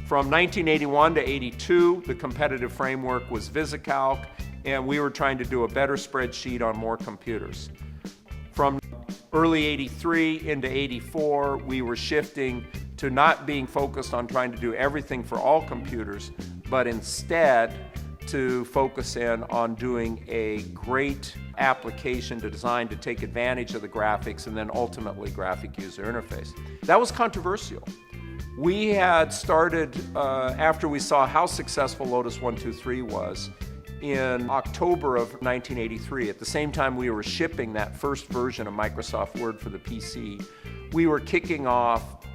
From 1981 to 82, the competitive framework was VisiCalc, and we were trying to do a better spreadsheet on more computers. From early 83 into 84, we were shifting to not being focused on trying to do everything for all computers, but instead to focus in on doing a great application to design to take advantage of the graphics and then ultimately graphic user interface. That was controversial. We had started, after we saw how successful Lotus 1-2-3 was, in October of 1983, at the same time we were shipping that first version of Microsoft Word for the PC, we were kicking off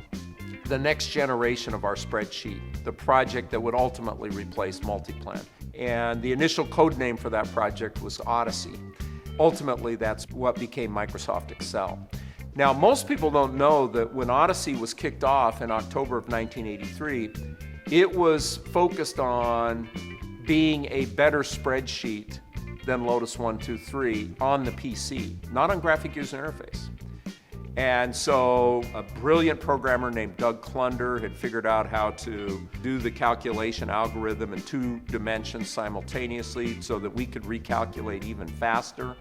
the next generation of our spreadsheet, the project that would ultimately replace Multiplan. And the initial code name for that project was Odyssey. Ultimately, that's what became Microsoft Excel. Now, most people don't know that when Odyssey was kicked off in October of 1983, it was focused on being a better spreadsheet than Lotus 1-2-3 on the PC, not on graphic user interface. And so a brilliant programmer named Doug Klunder had figured out how to do the calculation algorithm in 2 dimensions simultaneously so that we could recalculate even faster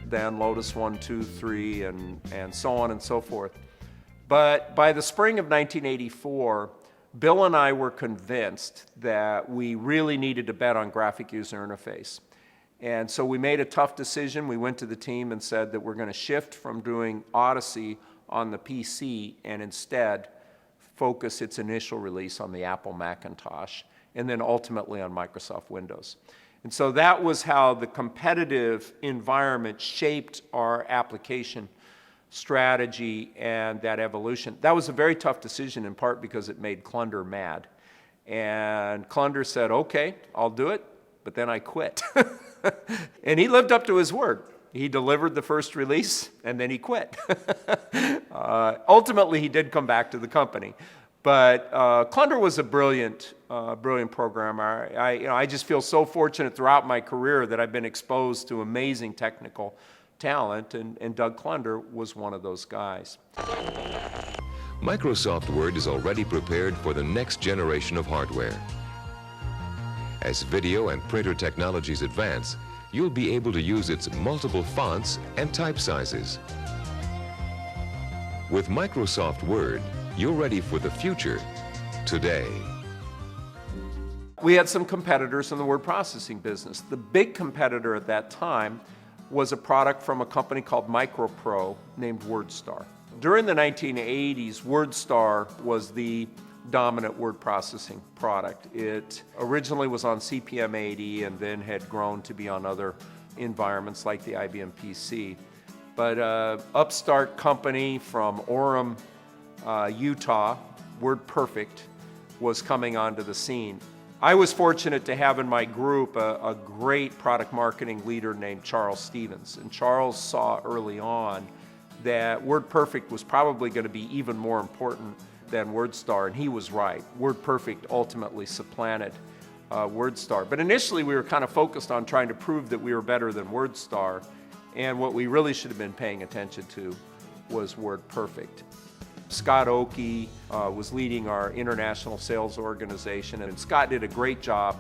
than Lotus 1-2-3 and so on and so forth. But by the spring of 1984, Bill and I were convinced that we really needed to bet on graphic user interface. And so we made a tough decision. We went to the team and said that we're going to shift from doing Odyssey on the PC and instead focus its initial release on the Apple Macintosh and then ultimately on Microsoft Windows. And so that was how the competitive environment shaped our application strategy and that evolution. That was a very tough decision in part because it made Klunder mad. And Klunder said, okay, I'll do it, but then I quit. And he lived up to his word. He delivered the first release and then he quit. Ultimately, he did come back to the company. But Klunder was a brilliant programmer. I just feel so fortunate throughout my career that I've been exposed to amazing technical talent, and Doug Klunder was one of those guys. Microsoft Word is already prepared for the next generation of hardware. As video and printer technologies advance, you'll be able to use its multiple fonts and type sizes. With Microsoft Word, you're ready for the future today. We had some competitors in the word processing business. The big competitor at that time was a product from a company called MicroPro named WordStar. During the 1980s, WordStar was the dominant word processing product. It originally was on CPM80 and then had grown to be on other environments like the IBM PC. But an upstart company from Orem, Utah, Word Perfect, was coming onto the scene. I was fortunate to have in my group a great product marketing leader named Charles Stevens. And Charles saw early on that Word Perfect was probably going to be even more important than WordStar, and he was right. Word Perfect ultimately supplanted WordStar. But initially we were kind of focused on trying to prove that we were better than WordStar, and what we really should have been paying attention to was Word Perfect. Scott Oakey was leading our international sales organization, and Scott did a great job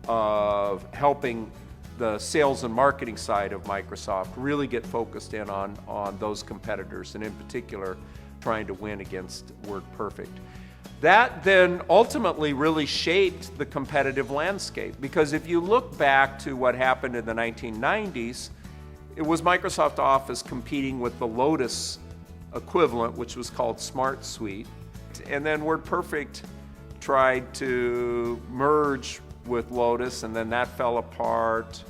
of helping the sales and marketing side of Microsoft really get focused in on those competitors, and in particular trying to win against Word Perfect. That then ultimately really shaped the competitive landscape, because if you look back to what happened in the 1990s, it was Microsoft Office competing with the Lotus equivalent, which was called Smart Suite. And then Word Perfect tried to merge with Lotus, and then that fell apart.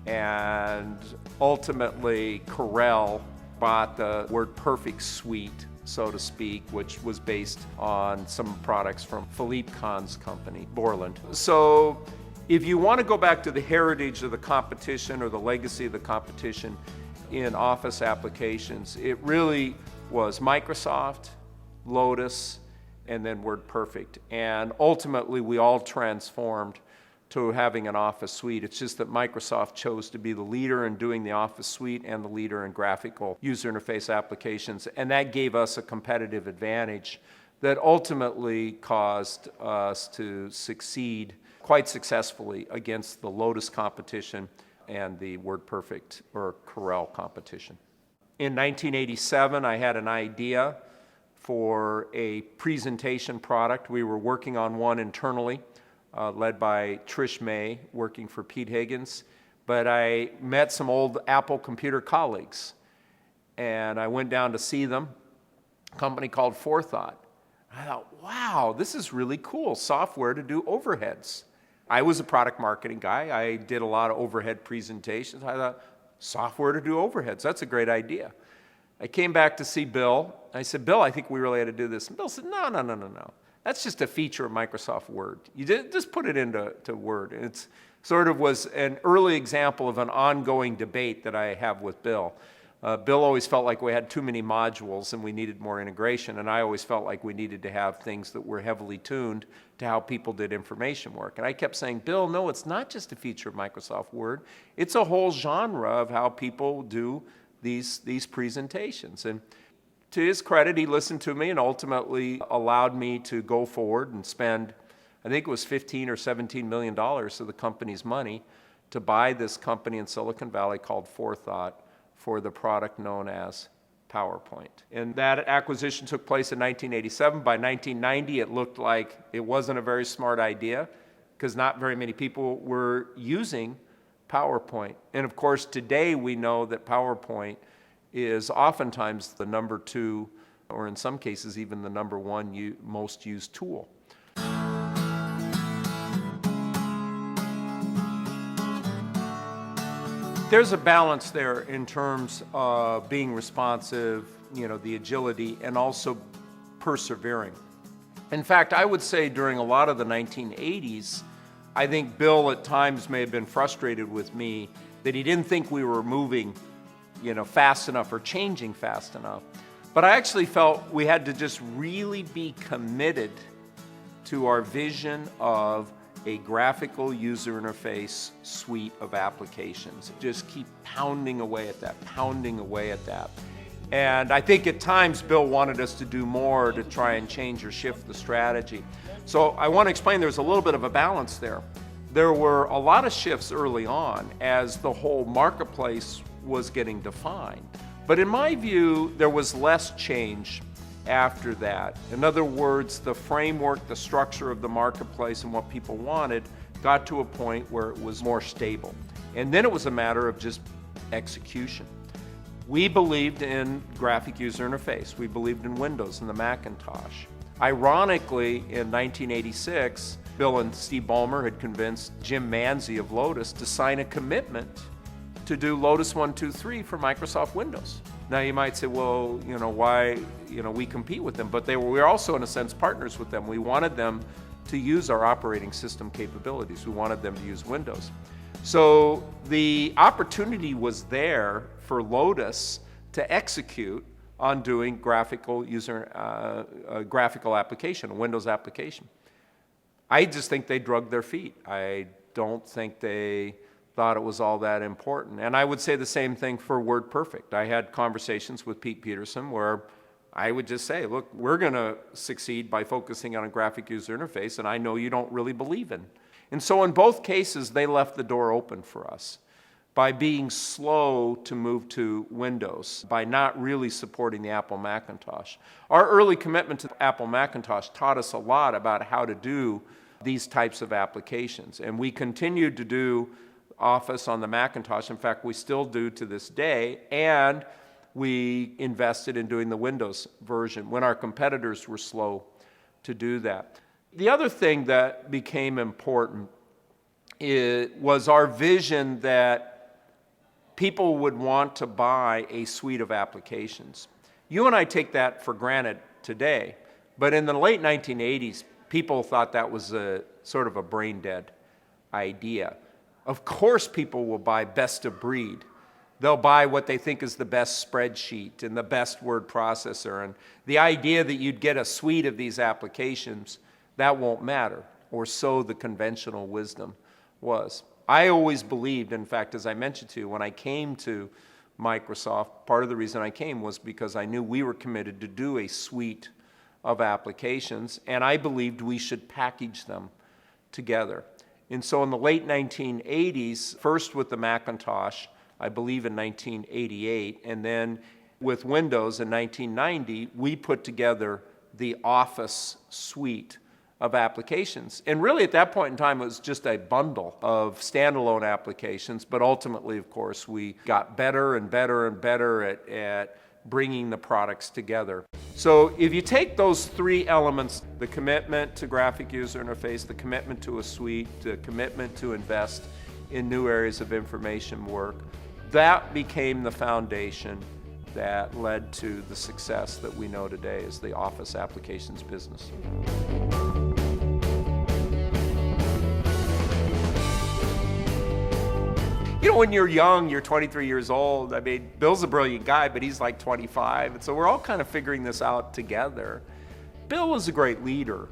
And ultimately, Corel bought the Word Perfect suite, so to speak, which was based on some products from Philippe Kahn's company, Borland. So if you want to go back to the heritage of the competition or the legacy of the competition in Office applications, it really was Microsoft, Lotus, and then Word Perfect. And ultimately, we all transformed to having an Office suite. It's just that Microsoft chose to be the leader in doing the Office suite and the leader in graphical user interface applications, and that gave us a competitive advantage that ultimately caused us to succeed quite successfully against the Lotus competition and the WordPerfect or Corel competition. In 1987, I had an idea for a presentation product. We were working on one internally, led by Trish May, working for Pete Higgins. But I met some old Apple computer colleagues, and I went down to see them, a company called Forethought. I thought, wow, this is really cool, software to do overheads. I was a product marketing guy. I did a lot of overhead presentations. I thought, software to do overheads, that's a great idea. I came back to see Bill. I said, Bill, I think we really had to do this. And Bill said, no. That's just a feature of Microsoft Word. You just put it into Word. And it's sort of was an early example of an ongoing debate that I have with Bill. Bill always felt like we had too many modules and we needed more integration, and I always felt like we needed to have things that were heavily tuned to how people did information work. And I kept saying, Bill, no, it's not just a feature of Microsoft Word. It's a whole genre of how people do these presentations. And to his credit, he listened to me and ultimately allowed me to go forward and spend, I think it was $15 or $17 million of the company's money to buy this company in Silicon Valley called Forethought for the product known as PowerPoint. And that acquisition took place in 1987. By 1990, it looked like it wasn't a very smart idea because not very many people were using PowerPoint. And of course, today we know that PowerPoint is oftentimes the number 2, or in some cases even the number 1 most used tool. There's a balance there in terms of being responsive, the agility, and also persevering. In fact, I would say during a lot of the 1980s, I think Bill at times may have been frustrated with me that he didn't think we were moving, fast enough or changing fast enough. But I actually felt we had to just really be committed to our vision of a graphical user interface suite of applications. Just keep pounding away at that. And I think at times Bill wanted us to do more to try and change or shift the strategy. So I want to explain there's a little bit of a balance there. There were a lot of shifts early on as the whole marketplace was getting defined. But in my view, there was less change after that. In other words, the framework, the structure of the marketplace and what people wanted got to a point where it was more stable. And then it was a matter of just execution. We believed in graphic user interface. We believed in Windows and the Macintosh. Ironically, in 1986, Bill and Steve Ballmer had convinced Jim Manzi of Lotus to sign a commitment to do Lotus 1, 2, 3 for Microsoft Windows. Now you might say, well, why, we compete with them, but we're also in a sense partners with them. We wanted them to use our operating system capabilities. We wanted them to use Windows. So the opportunity was there for Lotus to execute on doing graphical application, a Windows application. I just think they drugged their feet. I don't think they thought it was all that important. And I would say the same thing for Word Perfect. I had conversations with Pete Peterson where I would just say, look, we're going to succeed by focusing on a graphic user interface, and I know you don't really believe in. And so in both cases, they left the door open for us by being slow to move to Windows, by not really supporting the Apple Macintosh. Our early commitment to the Apple Macintosh taught us a lot about how to do these types of applications. And we continued to do Office on the Macintosh. In fact, we still do to this day. And we invested in doing the Windows version when our competitors were slow to do that. The other thing that became important was our vision that people would want to buy a suite of applications. You and I take that for granted today, but in the late 1980s, people thought that was a sort of a brain-dead idea. Of course people will buy best of breed. They'll buy what they think is the best spreadsheet and the best word processor, and the idea that you'd get a suite of these applications, that won't matter, or so the conventional wisdom was. I always believed, in fact, as I mentioned to you, when I came to Microsoft, part of the reason I came was because I knew we were committed to do a suite of applications, and I believed we should package them together. And so in the late 1980s, first with the Macintosh, I believe in 1988, and then with Windows in 1990, we put together the Office suite of applications. And really at that point in time, it was just a bundle of standalone applications, but ultimately, of course, we got better and better and better at bringing the products together. So if you take those three elements, the commitment to graphic user interface, the commitment to a suite, the commitment to invest in new areas of information work, that became the foundation that led to the success that we know today as the Office applications business. You know, when you're young, you're 23 years old. I mean, Bill's a brilliant guy, but he's like 25. And so we're all kind of figuring this out together. Bill was a great leader.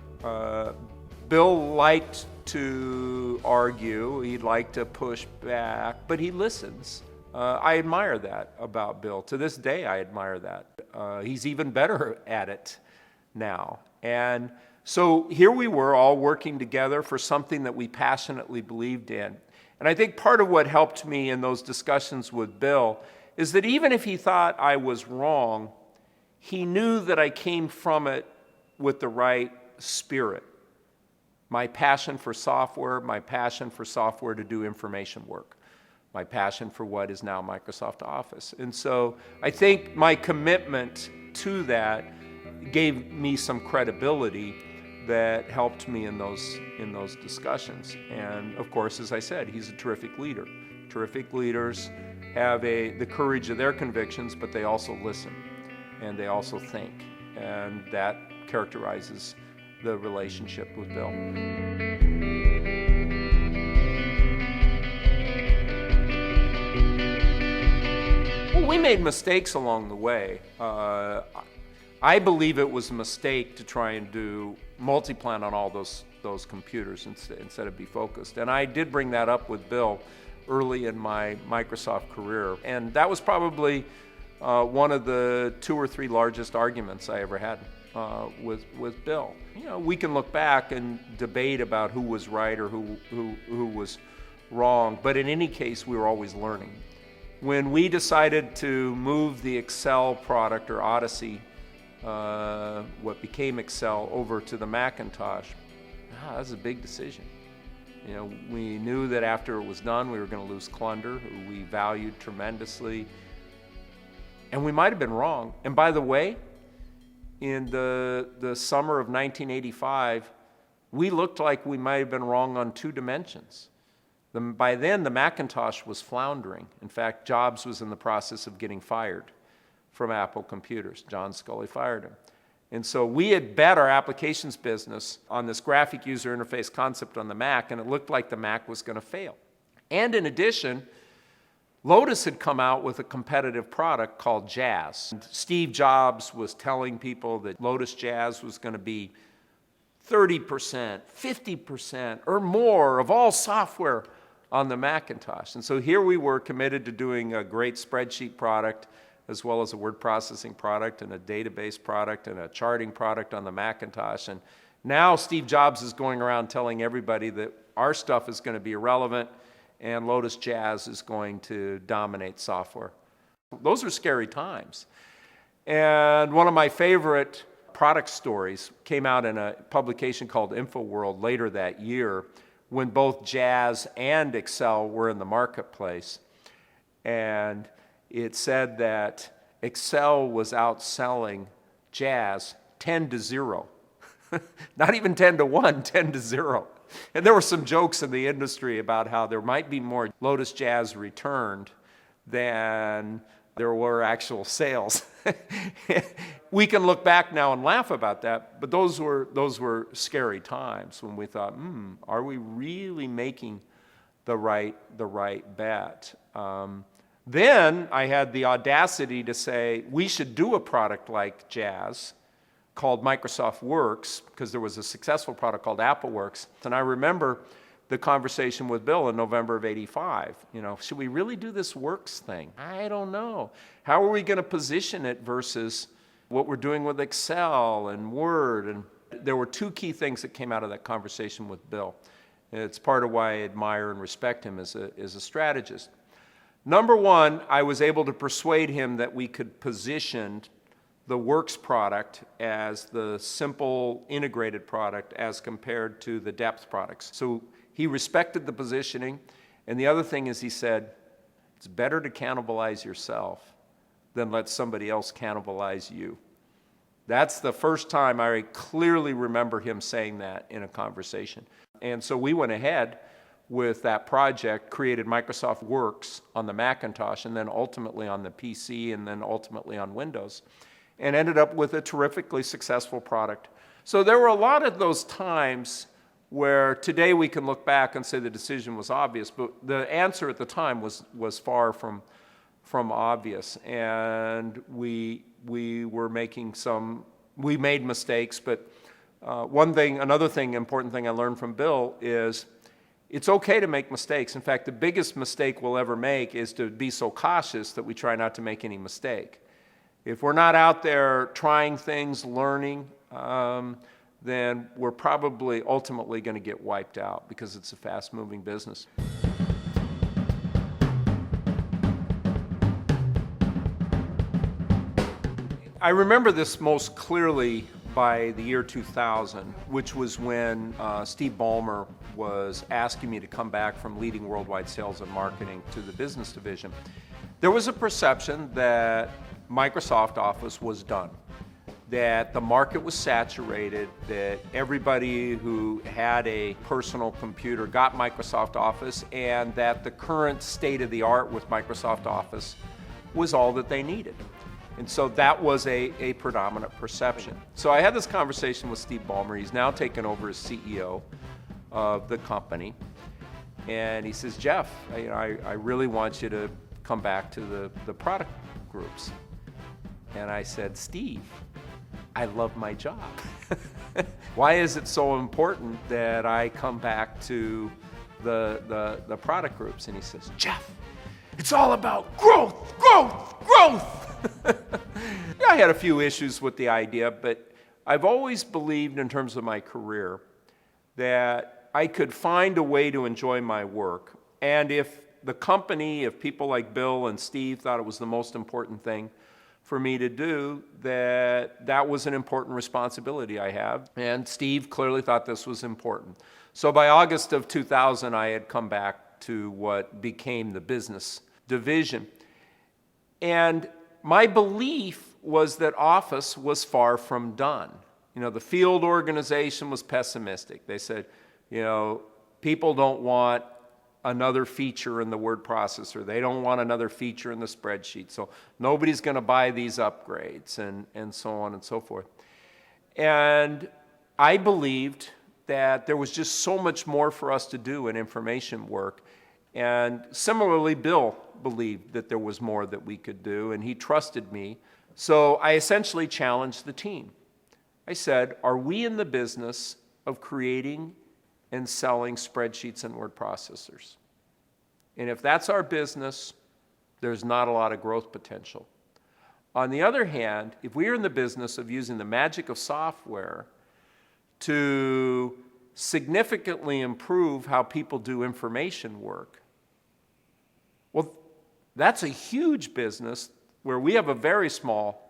Bill liked to argue. He'd like to push back, but he listens. I admire that about Bill. To this day, I admire that. He's even better at it now. And so here we were all working together for something that we passionately believed in. And I think part of what helped me in those discussions with Bill is that even if he thought I was wrong, he knew that I came from it with the right spirit. My passion for software to do information work, my passion for what is now Microsoft Office. And so I think my commitment to that gave me some credibility that helped me in those discussions. And of course, as I said, he's a terrific leader. Terrific leaders have the courage of their convictions, but they also listen and they also think. And that characterizes the relationship with Bill. Well, we made mistakes along the way. I believe it was a mistake to try and do multi-plan on all those computers instead of be focused. And I did bring that up with Bill early in my Microsoft career. And that was probably one of the 2 or 3 largest arguments I ever had with Bill. You know, we can look back and debate about who was right or who was wrong, but in any case, we were always learning. When we decided to move the Excel product, or Odyssey, what became Excel, over to the Macintosh, that was a big decision. You know, we knew that after it was done, we were going to lose Clunder, who we valued tremendously, and we might have been wrong. And by the way, in the summer of 1985, we looked like we might have been wrong on 2 dimensions. By then, the Macintosh was floundering. In fact, Jobs was in the process of getting fired from Apple Computers. John Sculley fired him. And so we had bet our applications business on this graphic user interface concept on the Mac, and it looked like the Mac was going to fail. And in addition, Lotus had come out with a competitive product called Jazz. And Steve Jobs was telling people that Lotus Jazz was going to be 30%, 50%, or more of all software on the Macintosh. And so here we were committed to doing a great spreadsheet product, as well as a word processing product and a database product and a charting product on the Macintosh. And now Steve Jobs is going around telling everybody that our stuff is going to be irrelevant and Lotus Jazz is going to dominate software. Those are scary times. And one of my favorite product stories came out in a publication called InfoWorld later that year, when both Jazz and Excel were in the marketplace. And it said that Excel was outselling Jazz 10-0. Not even 10-1, 10-0. And there were some jokes in the industry about how there might be more Lotus Jazz returned than there were actual sales. We can look back now and laugh about that, but those were scary times when we thought, are we really making the right bet? Then I had the audacity to say we should do a product like Jazz called Microsoft Works, because there was a successful product called Apple Works. And I remember the conversation with Bill in November of '85. Should we really do this Works thing? I don't know. How are we going to position it versus what we're doing with Excel and Word? And there were two key things that came out of that conversation with Bill. It's part of why I admire and respect him as a strategist. Number one, I was able to persuade him that we could position the Works product as the simple integrated product as compared to the depth products. So he respected the positioning. And the other thing is he said, it's better to cannibalize yourself than let somebody else cannibalize you. That's the first time I clearly remember him saying that in a conversation. And so we went ahead with that project, created Microsoft Works on the Macintosh, and then ultimately on the PC, and then ultimately on Windows, and ended up with a terrifically successful product. So there were a lot of those times where today we can look back and say the decision was obvious, but the answer at the time was far from obvious. And we made mistakes, but another important thing I learned from Bill is it's okay to make mistakes. In fact, the biggest mistake we'll ever make is to be so cautious that we try not to make any mistake. If we're not out there trying things, learning, then we're probably ultimately going to get wiped out because it's a fast-moving business. I remember this most clearly by the year 2000, which was when Steve Ballmer was asking me to come back from leading worldwide sales and marketing to the business division. There was a perception that Microsoft Office was done, that the market was saturated, that everybody who had a personal computer got Microsoft Office, and that the current state of the art with Microsoft Office was all that they needed. And so that was a predominant perception. So I had this conversation with Steve Ballmer. He's now taken over as CEO of the company. And he says, Jeff, I really want you to come back to the product groups. And I said, Steve, I love my job. Why is it so important that I come back to the product groups? And he says, Jeff, it's all about growth, growth, growth. I had a few issues with the idea, but I've always believed in terms of my career that I could find a way to enjoy my work. And if the company, if people like Bill and Steve thought it was the most important thing for me to do, that was an important responsibility I have. And Steve clearly thought this was important. So by August of 2000, I had come back to what became the business division. And my belief was that Office was far from done. The field organization was pessimistic. They said, people don't want another feature in the word processor. They don't want another feature in the spreadsheet. So nobody's going to buy these upgrades and so on and so forth. And I believed that there was just so much more for us to do in information work. And similarly, Bill believed that there was more that we could do, and he trusted me. So I essentially challenged the team. I said, are we in the business of creating and selling spreadsheets and word processors? And if that's our business, there's not a lot of growth potential. On the other hand, if we are in the business of using the magic of software to significantly improve how people do information work, well, that's a huge business where we have a very small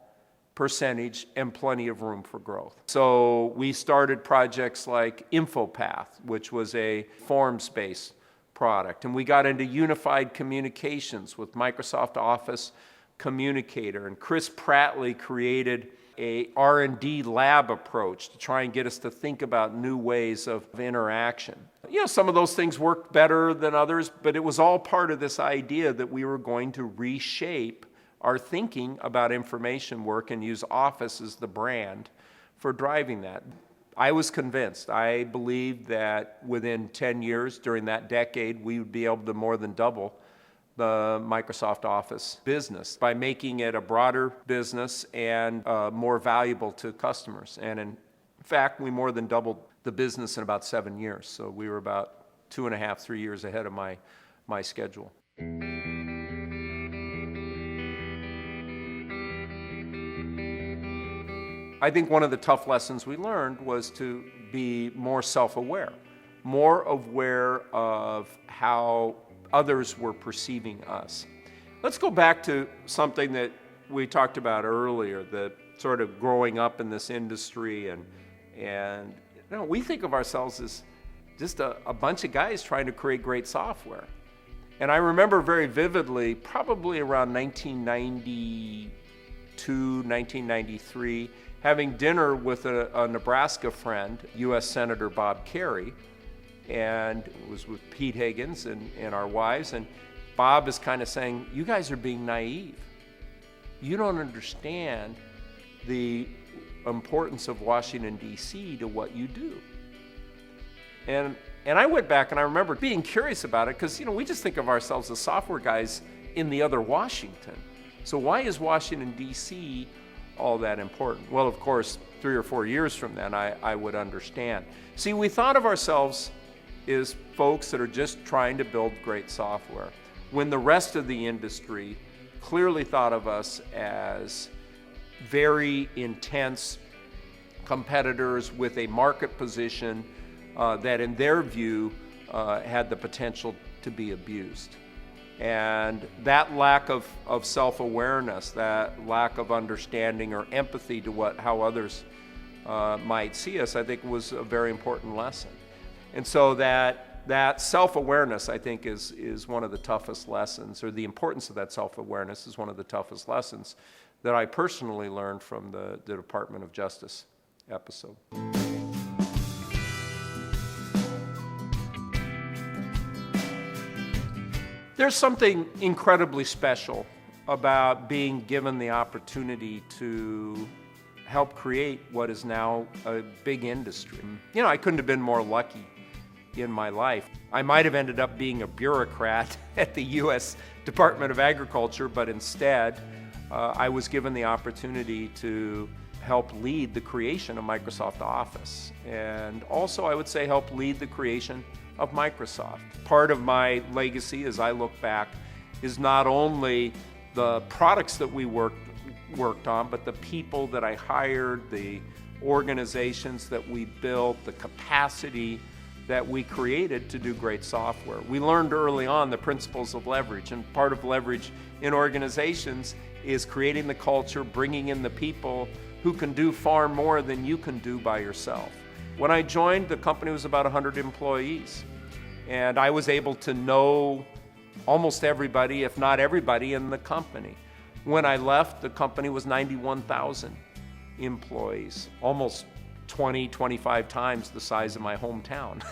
percentage and plenty of room for growth. So we started projects like InfoPath, which was a forms-based product. And we got into unified communications with Microsoft Office Communicator. And Chris Prattley created a R&D lab approach to try and get us to think about new ways of interaction. Some of those things worked better than others, but it was all part of this idea that we were going to reshape our thinking about information work and use Office as the brand for driving that. I was convinced. I believed that within 10 years, during that decade, we would be able to more than double the Microsoft Office business by making it a broader business and more valuable to customers. And in fact, we more than doubled the business in about 7 years. So we were about 2.5, 3 years ahead of my schedule. I think one of the tough lessons we learned was to be more self-aware, more aware of how others were perceiving us. Let's go back to something that we talked about earlier, the sort of growing up in this industry, and you know, we think of ourselves as just a bunch of guys trying to create great software. And I remember very vividly, probably around 1992, 1993, having dinner with a Nebraska friend, U.S. Senator Bob Kerrey, and it was with Pete Higgins and our wives, and Bob is kind of saying, you guys are being naive. You don't understand the importance of Washington, D.C. to what you do. And I went back and I remember being curious about it because, you know, we just think of ourselves as software guys in the other Washington. So why is Washington, D.C. all that important? Well, of course, 3 or 4 years from then, I would understand. See, we thought of ourselves as folks that are just trying to build great software, when the rest of the industry clearly thought of us as very intense competitors with a market position that in their view had the potential to be abused. And that lack of self-awareness, that lack of understanding or empathy to how others might see us, I think was a very important lesson. And so that self-awareness, I think, is one of the toughest lessons, or the importance of that self-awareness is one of the toughest lessons that I personally learned from the Department of Justice episode. There's something incredibly special about being given the opportunity to help create what is now a big industry. You know, I couldn't have been more lucky in my life. I might have ended up being a bureaucrat at the U.S. Department of Agriculture, but instead I was given the opportunity to help lead the creation of Microsoft Office, and also I would say help lead the creation of Microsoft. Part of my legacy as I look back is not only the products that we worked on, but the people that I hired, the organizations that we built, the capacity that we created to do great software. We learned early on the principles of leverage, and part of leverage in organizations is creating the culture, bringing in the people who can do far more than you can do by yourself. When I joined, the company was about 100 employees, and I was able to know almost everybody, if not everybody, in the company. When I left, the company was 91,000 employees, almost 20, 25 times the size of my hometown.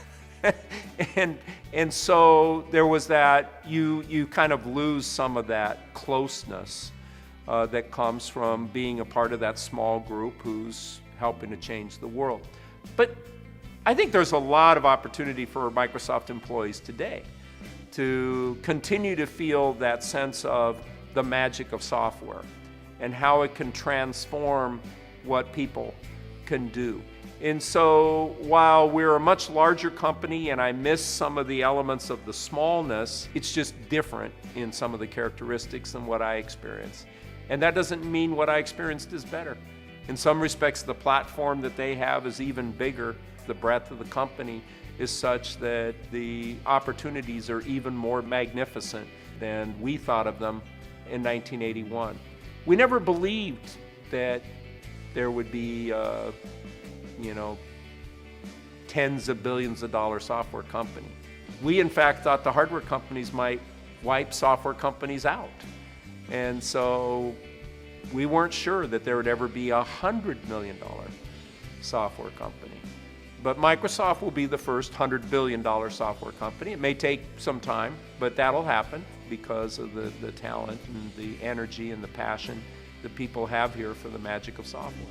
and so there was that, you kind of lose some of that closeness that comes from being a part of that small group who's helping to change the world. But I think there's a lot of opportunity for Microsoft employees today to continue to feel that sense of the magic of software and how it can transform what people can do. And so while we're a much larger company and I miss some of the elements of the smallness, it's just different in some of the characteristics than what I experienced. And that doesn't mean what I experienced is better. In some respects, the platform that they have is even bigger. The breadth of the company is such that the opportunities are even more magnificent than we thought of them in 1981. We never believed that there would be tens of billions of dollar software company. We in fact thought the hardware companies might wipe software companies out. And so we weren't sure that there would ever be $100 million software company. But Microsoft will be the first $100 billion software company. It may take some time, but that'll happen because of the talent and the energy and the passion that people have here for the magic of software.